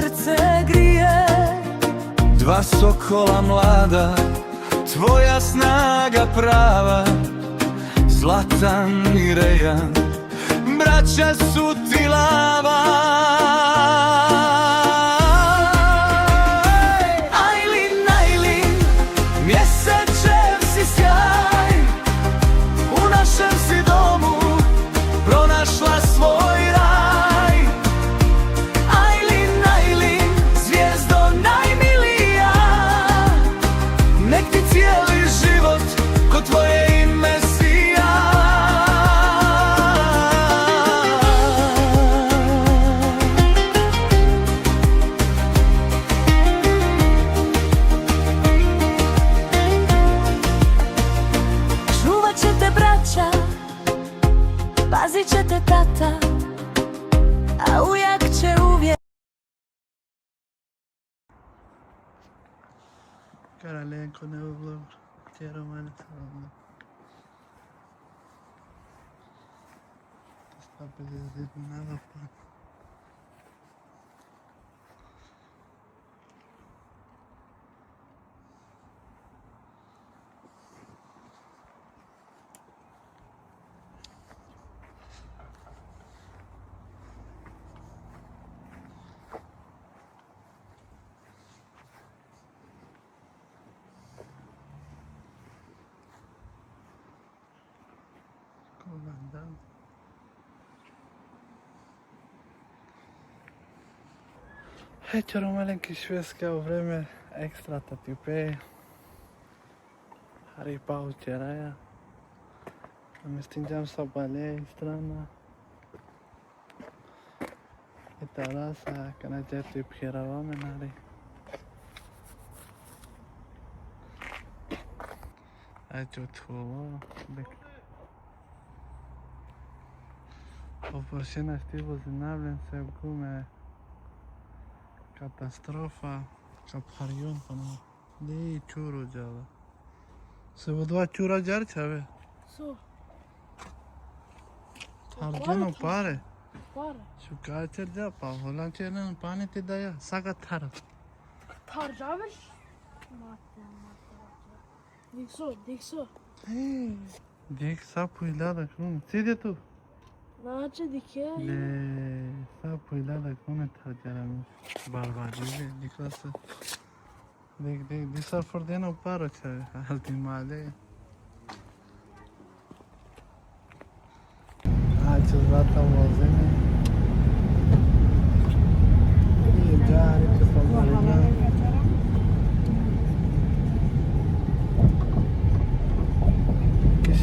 srce grije. Dva sokola mlada, tvoja snaga prava, Zlatan i Rejan, braća su ti lava. Ajlin, Ajlin, mjesečev si sjaj, u našem si domu pronašla svoj raj. Ajlin, Ajlin, zvijezdo najmilija, nek ti cijeli život ko tvoje ime sija. Čuvat će te braća, pazit će te tata, a ujak će uvijek. Cara, leen con el vlog. Quiero más. Está perdiendo nada, pa. Comandante. Heće malenki švedska u vreme ekstra tatipe. Hari paučeraja. A mi stinđam sa balej strana. I tarasa kana džeti pjerava menari. Aici tхуlo. Опоршена ще возобновлен се в гуме. Катастрофа. Капхарион пана. Не чуро джала. Се во два чура джарча бе. Со. Тарджено паре. Пара. Шукачер джа па. Холан чернен пани ти дая. Сага тара. Tarcamış. Mate. Dikso. Дик са поилада крун. Сиде ту. Nace dike. Le sa poilada crune tarjarami. Barbadive. Diklası. Dik sa fordeno paro çay. Altimale. Aici zlata vozene. I jari ce favorina.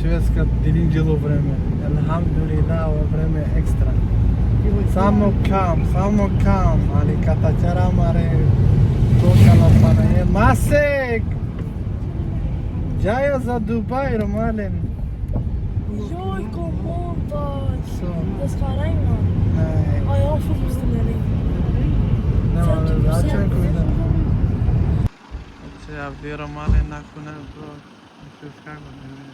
Švedska dirinđilo vreme. Alhamdulillah, ovo vreme je ekstra. Samo kam, ali katačara mare kokala pana je Masek! Jaja za Dubai, Romalen. Joj, komontač. So, Det ska regna. nej. Ja, jag har fått beställning. Nema veze, a čem kuda? Znači, ja vdi Romalen nakon evo, švedska godine.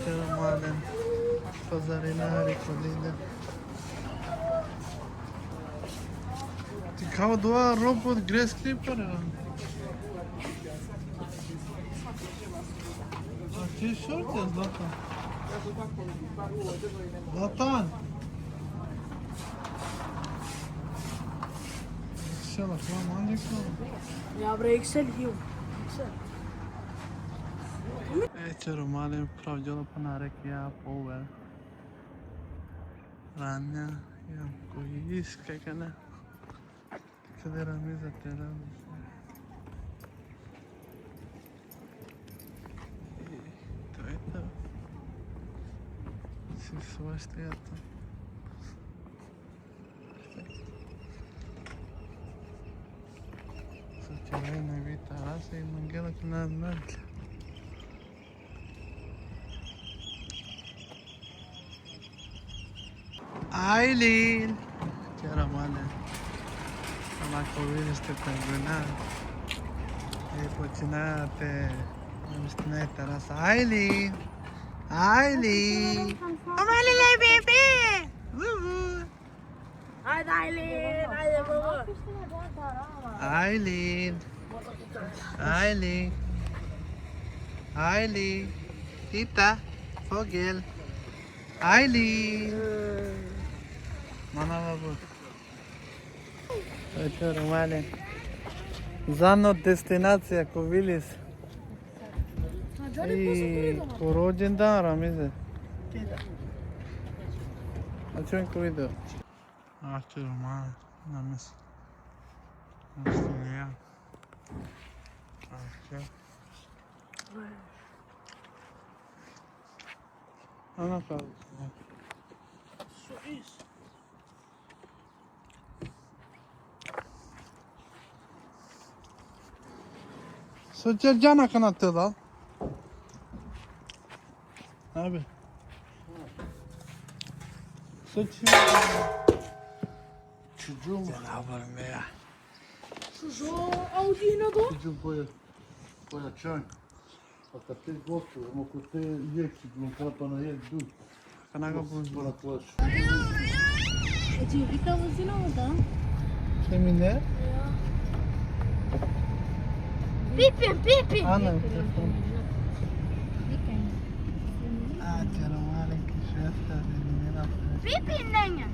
Romalen, pazarinari, kolide. Ti kao dva robot gre skripera. A ti šort je Zlatan? Zlatan! Sela, kva manjik sam? Ja bre, Excel hiv. Excel. Eće Romalen pravdjela pa narek ja pover. Ranja, ja koji iskaj kana. Къде рамиза те рамиза? Трета. Си сващията. Съчерай на вита раса и мангелата на надмъртля. Aileen! C'era male. Ma come ste pengonate? E cucinate. Non stinete rasa. Aileen! Aylin. Ama lilla bebe. Haydi Aylin. Haydi baba. Aylin. Aylin. Aylin. Tita. Fogel. Aylin. Mana babu. Uite, urmale. Zano destinația cu Willis. E cu rogen da ramize. Facem cu video. Asta urmale. Namis. Asta e ea. Așa. Ana ca. Su is. Să Georgiana că n-a tălat. Abi. Să ce... Çocuğum. Sen haberim ya. Şu Audi'ne do. Çocuğum poja čanj. Pa kad te gotovo, ako te jeki, glumkapa na jek du. Kana ga bu. Spora tlač. Civrica văzut da? Ce mine? Pipi! Ana, telefon. Ah, ce rămâne că și asta de mine la fel. Pipi, nenha!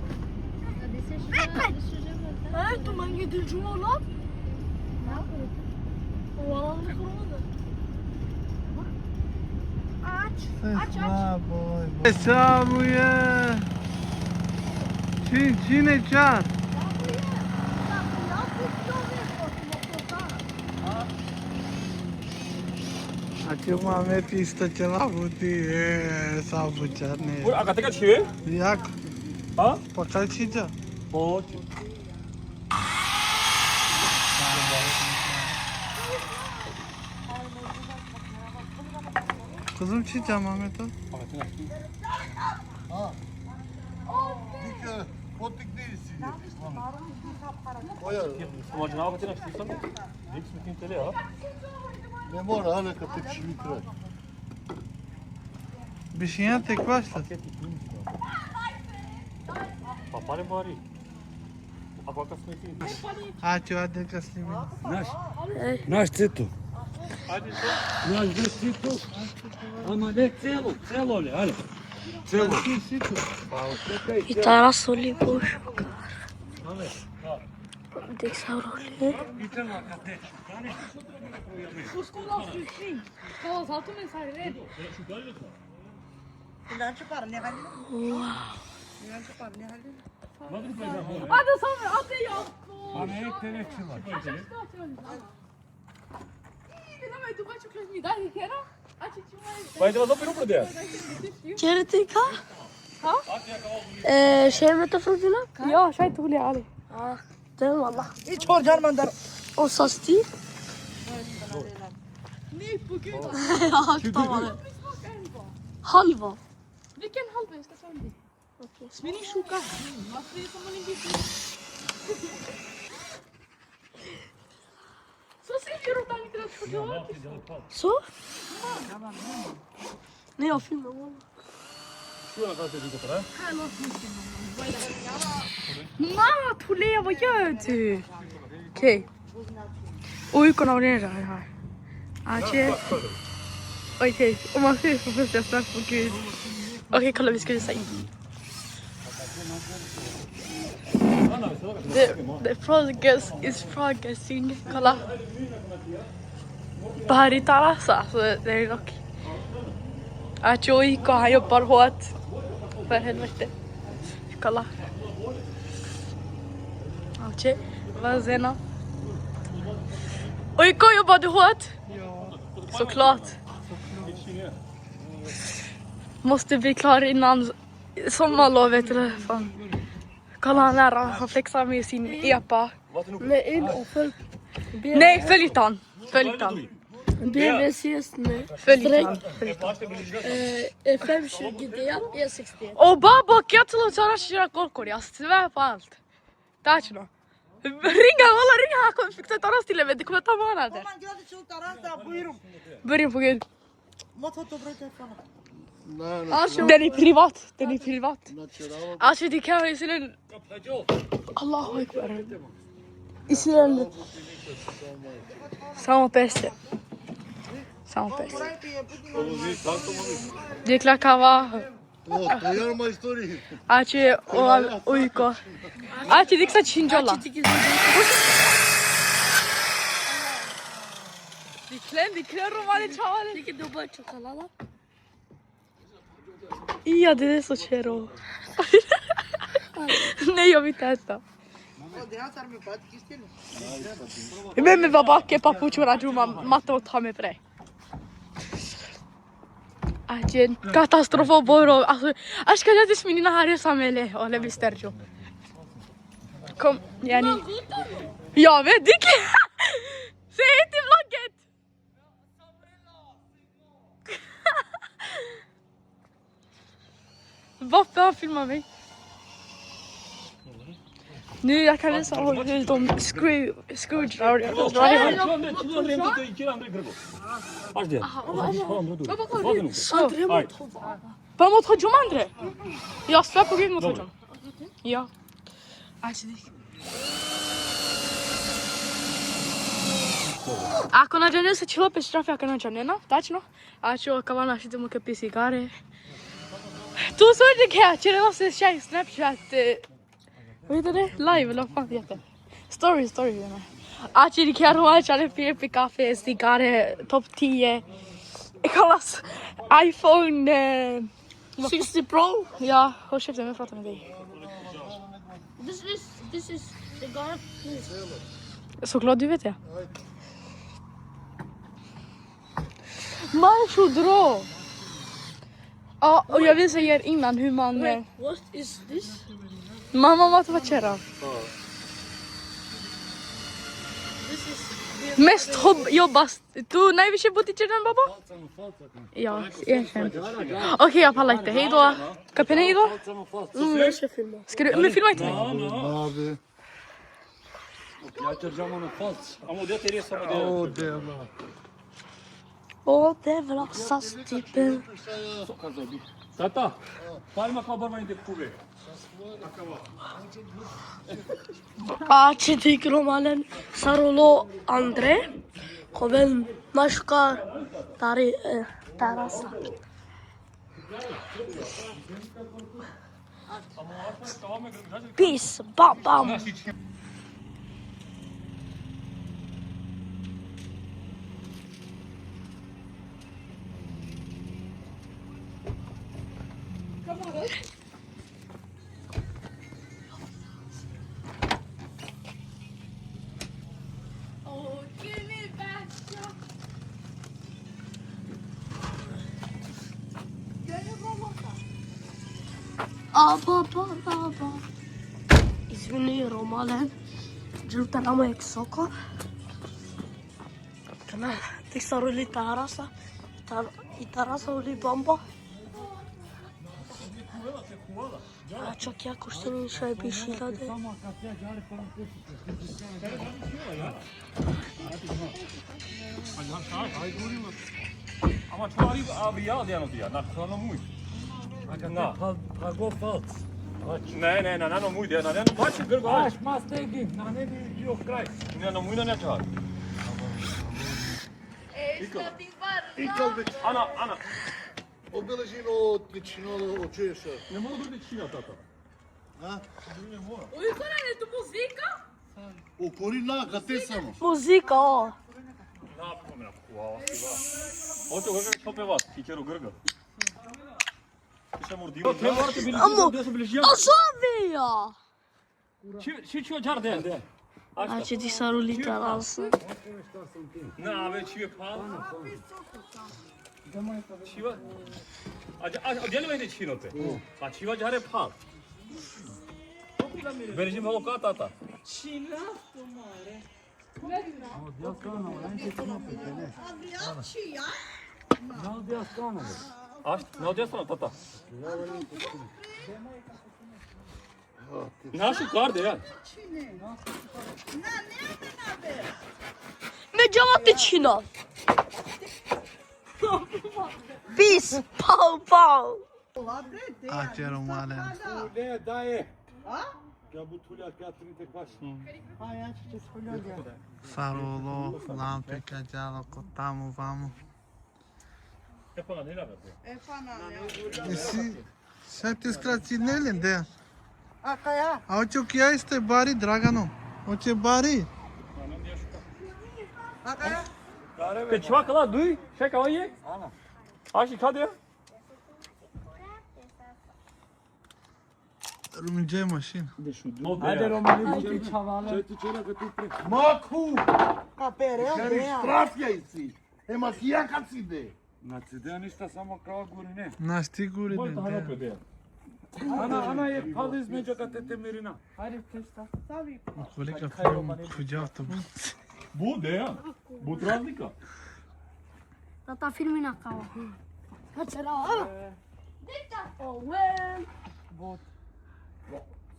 Hey, tu man gidil cuma lan. O alanı kurmadı. Aç! Slabo. Samuie. Cine cear? Acum am pistă ceva buti, sau bucearne. 우리 아까 때가 치회? Ia, 어? păcal și da. 어. Kızım çiğdem Ahmet o. Dike, potik değilsin. Poja, Može na opet nešto sam. Dik smo tim tele, a? ne mora, ale kad te čini kraj. Bir şeye tek başla. Pa pare bari. A pa kad smo tim. Ha ceva de căslimin. Naš cetu. Ajde što? Naš već cetu. Ama ne celo, celo li, ali. Celo. I teraz oli boşluk. Tek savroli. Hadi sonra hadi ya. Ama hep telefon var. Давай, ты бачу, как не дали хера? А чуть-чуть. Păi de la zopir nu de. Ceritica? Şey mi tafıldığına? Ya şey tuli ali. Ah, değil mi Allah? Hiç horcan mandar. O sas değil. Ne bugün? Tamam. Halva. Vilken halva ska ta med? Svinning sjuka. Varför är det som man inte Så ser vi hur de inte choklad. So? Ne jag filmar valla. Şuna kadar dedik o kadar. Ma, Tulia, vad gör du? Okej. Uykon av den här. Okej. Okej, om man ser så först jag snack på Gud. Okej, kolla vi ska visa in. The progress is progressing. Kolla. Bahari Tarasa, så det är dock. Uykon, han jobbar hårt. För helvete. Kolla. Okej, vad Zena? Uykon, jobbar du hårt? Såklart. Måste bli klar innan sommarlovet eller fan. Kolla han där, han flexar med sin epa. Med in och följ. Nej, följ han. Följ han. BBCs nu. Följ han. 520 D, E60. Och bara bak, jag tror att jag köra golkor, jag svär på allt. Det är inte något. Ringa, walla ringa, han kommer fixa ett annat ställe, men det kommer ta månader. Aman geldi çabuk ararsa buyurun. Börja på Gud. Motor dobra telefonu. Den är privat. Den är privat. Natural. Alltså det kan vara sån. Allahu Akbar. İsrail. Samo peste. Samo peste. Dikla kava. O, to je ma istoriji. Ace o uyku. Ace diksa çincola. Diklen romane çavale. Tiki dubă ciocolată. Io adesso c'ero. Ne io mi testa. Memme baba che papuccio raggiunge matto tame pre. Acen katastrofa boro. Aşk acaba ismini nahari samele. Öyle bir sterco. Kom yani. Ya ve dik. Seyittim laket. Varför filmar vi? Nu jag kan visa hur de screwdriver. Hadi. Vamos hocam Andre. Jag svär på Gud mot hocam. Ja. Ako nađene se čilo pe štrafe, ako nađene, tačno. A ću kao našite mu ke sigare. Tu såg det här, det var så tjej Snapchat. Vet du det? Live eller vad fan det heter. Story. Att det kan vara så att det kaffe, cigarrer, topp 10. Kallas iPhone 60 Pro. Ja, hur köpte jag prata med dig? This is the guard. Såklart du vet jag. Man får dra. Ja, och jag visar er innan hur man... What is this? Mamma måste vara kära. This is Mest jobbas... Du, nej vi kör butiken baba? Ja, erkänn. Okej, jag pallar inte. Hej då. Kapten, hej då. jag ska filma. Ska du... Men filma inte mig. Abi. Ja ću džamano falc. A mu dete resa mu O, dete. dema. Och det är väl oftast typ... Tata, palma kao barman de kuve. Ce tiki romalen Sarolo Andre. Koven nașca tare tarasa. Peace, bam. Aba. İsmini romalen. Jutan ama eksoko. Kana tisaruli tarasa. Tarasa uli bomba. Čak jako što mi šaj pišila da je. Ama çağırayım abi ya diyen oldu ya. Naksana muy. Na. Pago falc. Ne, no muy diyen. Ne, no başı gırgı. Aš mas tegi, na ne bi bio kraj. Ne, no muy ne çağır. Ana. Obeležino od ličinolo od Češa. Ne mogu biti Čina, tata. Ha? Uyku ne tu muzika? O korina, kate samo. Muzika o. Ne yapayım ben kuva. Oto gırgı çöpe bas. Kikeru gırgı. İşte mor diyor. Tem var ki bilirsin. Așa avea. Și ce o jar de. Ce tisaruli tarasa. Ne abi çiğ pal. Çiğ. Diyelim de çiğ note. Ha çiğ jare pal. Benim o kata. Aç, ne oluyorsun tata? Našu karde ya. Mergeam la Ticino. Bis, pau, pau. Ace romale. Ne, daje. Ja butulja ka 30 baš. Farolo, lampe, cagialo, cottamo, vamo. E poi non era E si, sete scraținele de. Au ce chia este bari, Dragano. O ce bari. Pe ceva la dui? Și ca oie? Ana. Așa cade? Rumigea mașină. Haide români, ce Ce tu cera că tu pre. Macu! Strafia isi. E makia ca țide. Na cidea ništa samo kao gurine. Na știi gurile Băi, hai de. pe de. Ana je pali između kad te temerina. Colega fugia autobuz. Bu de ya. Bu razlika. Tata filmina kao. Hačera.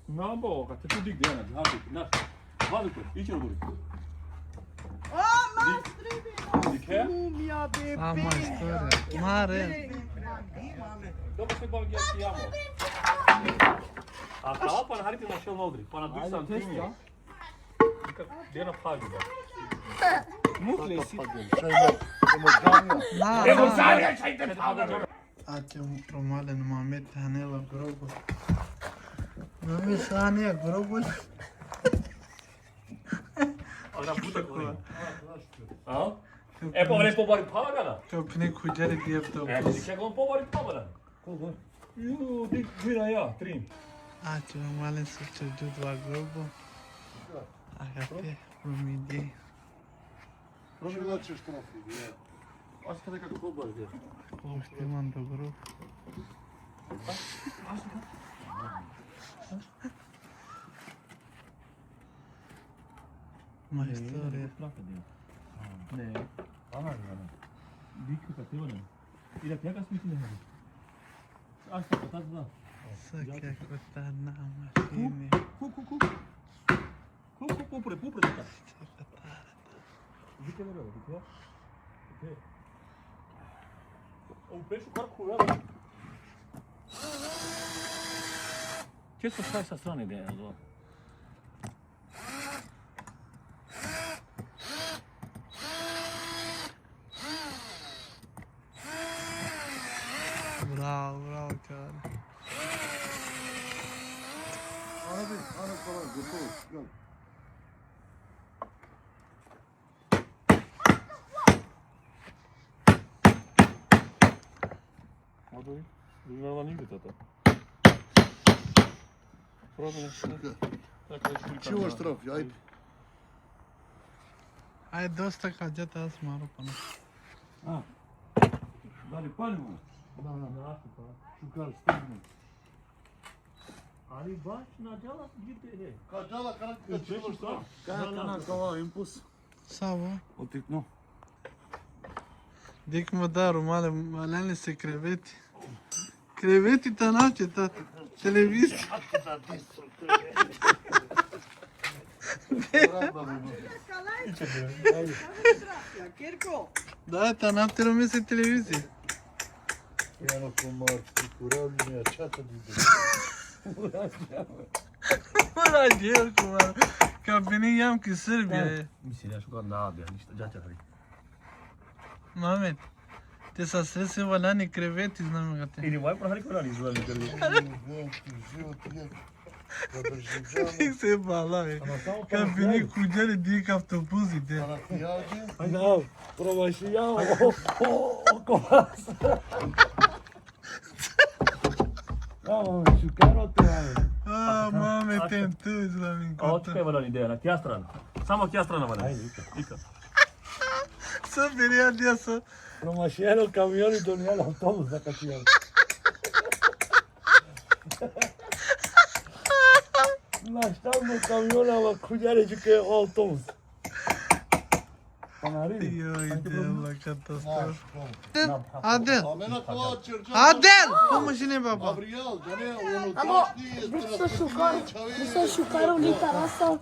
Na bo, kad te tu dig de yana, hadi. Na. Hadi ko, içeri doğru. Dik he? Am o istorie mare. Dobro se bol gdje jamo. A kao pa harite na šel odri, pa na duj sam timi. Gdje na pađu da? Ace romale numai mete hanela grobul. Nu mi să ane grobul. Ona puta ko. A? E pa ne pobari pagana. Că pune cugere de E, autobuz. če on pobari pagana. Koliko? Ju, dik vira ja, 3. Ace romale să ce duc la grobul. Agate rumidei. Prošli da ćeš trafi. Asta kada kako pobari de. Coștimam de grob. Mai istorie. Ne. Ana ne. Dik ka te ona. Ida kya ka smiti ne. Asta ka da. Să chiar cu na mașini. Pupre da. Dik ne dik ya. O peixe o cara curava. Ce să faci să strane de aia, doar? Bravo, bravo, cara. Abi, ana falan gotovo. Gel. Adu-i. Nu la nigde, tata. Probabil. Ce o ștrafi, ai? Ai dosta ca jeta azi mă rog până. Dali, pali mă. Da, șucar, stigme. Ali baš na djela gdje je. Ca džala, kada ti Ce și sta? Kana kao impuls. Savo. Otiknu. Dik mă da romale, malele se creveti. Creveti tanace, tata. Televizie. Da, tanapte romese televizie. Eno komar, kuravljenja, čata dide. Mora gel kumar. Ca bine iam cu Serbia. Mislim, što kad nabija, ništa, džača hari. Mamet. Te sa srese valani creveti, znam ga te. Ili mai pro hari kona ni zvali krvi. Život je. Kada življamo, Fix se balai. Ca bine cu gele dik autobuzi de. kada ti jađe, Ai da, promašijao. Ah, mame, te întuzi la mine. A oči kaj valani ideja, na kja strana? Samo kja strana valani? Ajde, ika. Să viria de să. Promašijalo kamion i donijelo autobus za kačijalo. Znaš, tamo kamionama kuđareću kaj je autobus. Pa Joj, jävla katastrof. A Adel! mene to Čerčan. Adel! Pomozi ne baba. Gabriel, da ne, ono Amo, tašni, već to šukar, šukaru tarasa.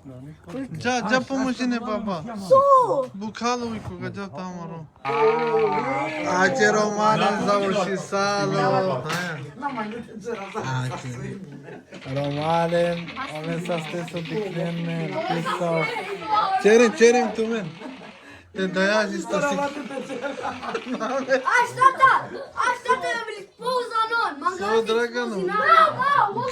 Ja pomozi ne baba. Co? Bukalo iko ga ja tamaro. Ače Romana završi salo. Romanen, ome sa ste su dikrene, pisao. Čerim tu men. Te dajaš isto si. Așteaptă, eu mi-l pus la non. Sau Draganu. Bravo, mă,